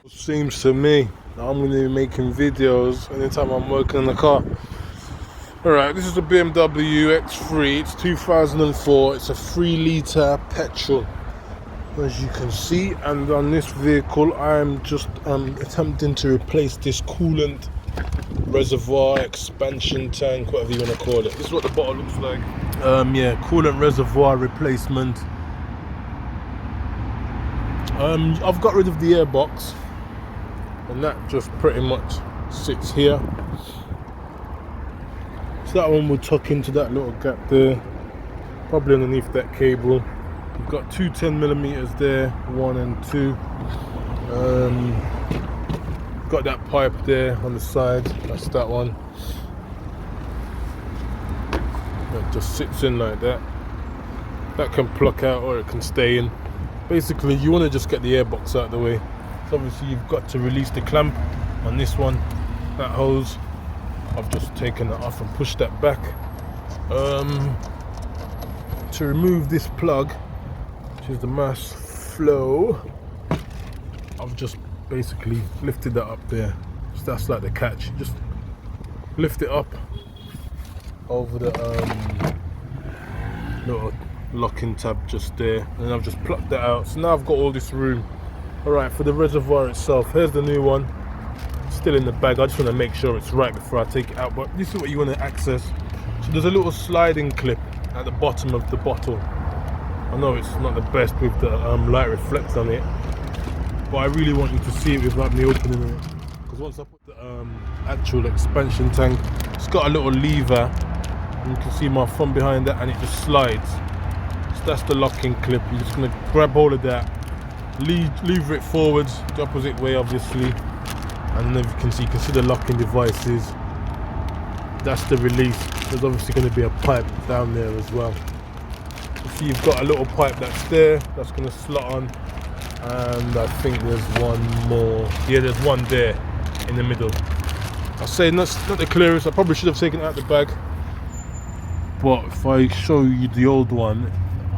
Seems to me that I'm going to be making videos anytime I'm working on the car. Alright, this is the BMW X3. It's 2004. It's a 3-litre petrol, as you can see. And on this vehicle, I'm just attempting to replace this coolant reservoir, expansion tank, whatever you want to call it. This is what the bottle looks like. Yeah, coolant reservoir replacement. I've got rid of the airbox, and that just pretty much sits here. So that one will tuck into that little gap there, probably underneath that cable. You've got two 10mm there, 1 and 2. Got that pipe there on the side, that's that one. It just sits in like that. That can pluck out or it can stay in. Basically, you want to just get the airbox out of the way. So obviously you've got to release the clamp on this one, that hose. I've just taken it off and pushed that back. To remove this plug, which is the mass flow, I've just basically lifted that up there. So that's like the catch. Just lift it up over the little locking tab just there, and I've just plucked that out. So now I've got all this room. Alright, for the reservoir itself, here's the new one. Still in the bag. I just want to make sure it's right before I take it out. But this is what you want to access. So there's a little sliding clip at the bottom of the bottle. I know it's not the best with the light reflect on it, but I really want you to see it without me opening it. Because once I put the actual expansion tank, it's got a little lever, and you can see my thumb behind that, and it just slides. So that's the locking clip. You're just going to grab hold of that, lever it forwards, the opposite way obviously, and then you can see the locking devices. That's the release. There's obviously going to be a pipe down there as well. You see you've got a little pipe that's there, that's going to slot on, and I think there's one more. Yeah, there's one there in the middle. I'll say that's not the clearest. I probably should have taken it out the bag, but if I show you the old one,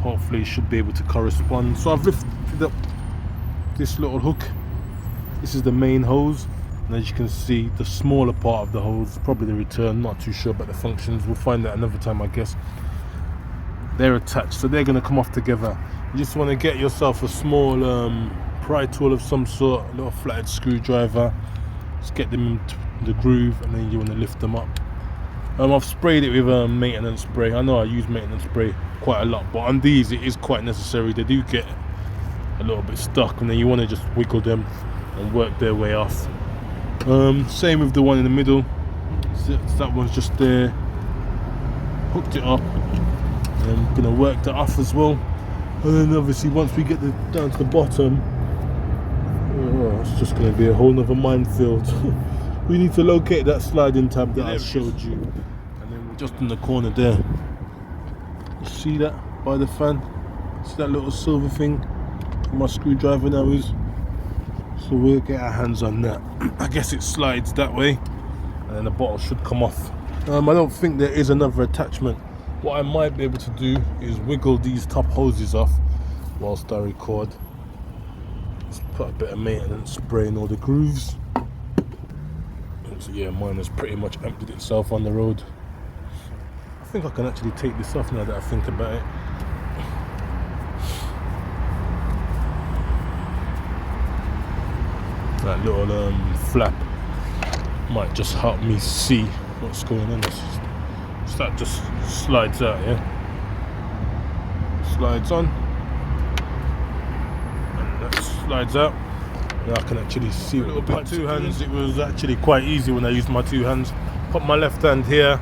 hopefully it should be able to correspond. So I've lifted up this little hook. This is the main hose, and as you can see, the smaller part of the hose, probably the return, not too sure about the functions, we'll find that another time I guess. They're attached, so they're going to come off together. You just want to get yourself a small pry tool of some sort, a little flathead screwdriver, just get them into the groove, and then you want to lift them up. I've sprayed it with maintenance spray. I know I use maintenance spray quite a lot, but on these it is quite necessary. They do get a little bit stuck, and then you want to just wiggle them and work their way off. Same with the one in the middle. So that one's just there, hooked it up, and I'm gonna work that off as well. And then obviously once we get down to the bottom, it's just gonna be a whole nother minefield. We need to locate that sliding tab that I showed you, and then we're just in the corner there. You see that by the fan? See that little silver thing? My screwdriver now is. So we'll get our hands on that. I guess it slides that way, and then the bottle should come off. I don't think there is another attachment. What I might be able to do is wiggle these top hoses off whilst I record. Let's put a bit of maintenance spray in all the grooves. So yeah, mine has pretty much emptied itself on the road. I think I can actually take this off now that I think about it. That little flap might just help me see what's going on. So that just slides out, yeah? Slides on, and that slides out. Now I can actually see a little bit. Two hands, it was actually quite easy when I used my two hands. Put my left hand here,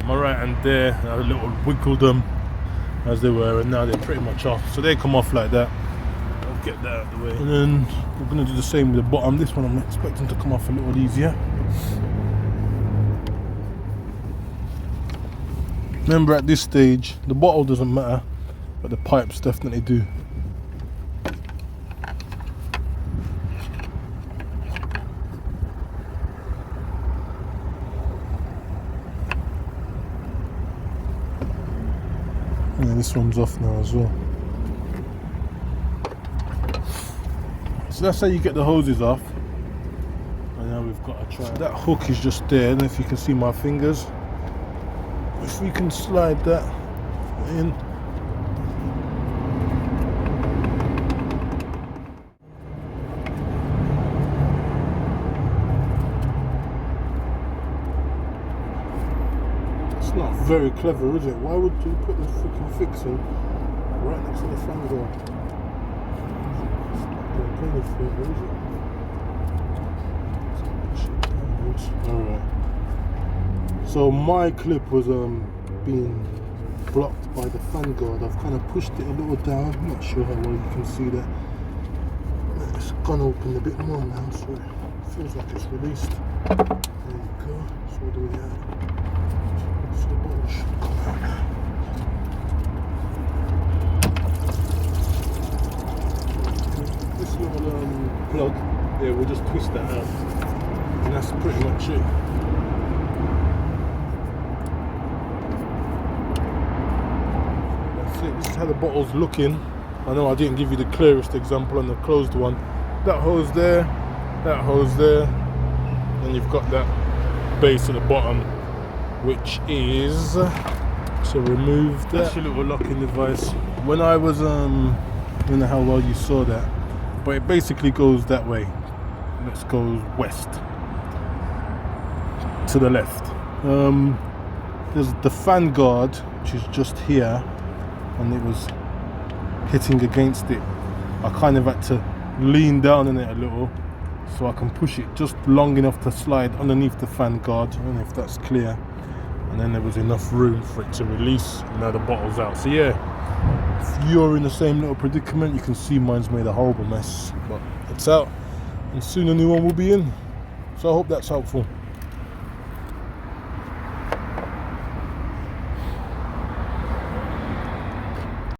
my right hand there, and I little wiggled them as they were, and now they're pretty much off. So they come off like that. I'll get that out of the way. And then we're going to do the same with the bottom. This one I'm expecting to come off a little easier. Remember, at this stage, the bottle doesn't matter, but the pipes definitely do. Yeah, this one's off now as well. So So that's how you get the hoses off. And now we've got to try. So that hook is just there. I don't know if you can see my fingers. If we can slide that in. It's not very clever, is it? Why would you put the freaking fixing right next to the fan door? It's not going to go any further, is it? Alright. So my clip was being blocked by the fan guard. I've kind of pushed it a little down. I'm not sure how well you can see that. It's gone open a bit more now, so it feels like it's released. There you go. So what do we have? So the bottle should come out now. This little plug, yeah, we'll just twist that out. And that's pretty much it. That's it. This is how the bottle's looking. I know I didn't give you the clearest example on the closed one. That hose there, that hose there, and you've got that base at the bottom, which is to remove that. That's your little locking device. When I was I don't know how well you saw that, but it basically goes that way. Let's go west to the left. There's the fan guard, which is just here, and it was hitting against it. I kind of had to lean down on it a little so I can push it just long enough to slide underneath the fan guard. I don't know if that's clear. And then there was enough room for it to release. Now the bottle's out. So yeah, if you're in the same little predicament, you can see mine's made a horrible mess, but it's out, and soon a new one will be in. So I hope that's helpful.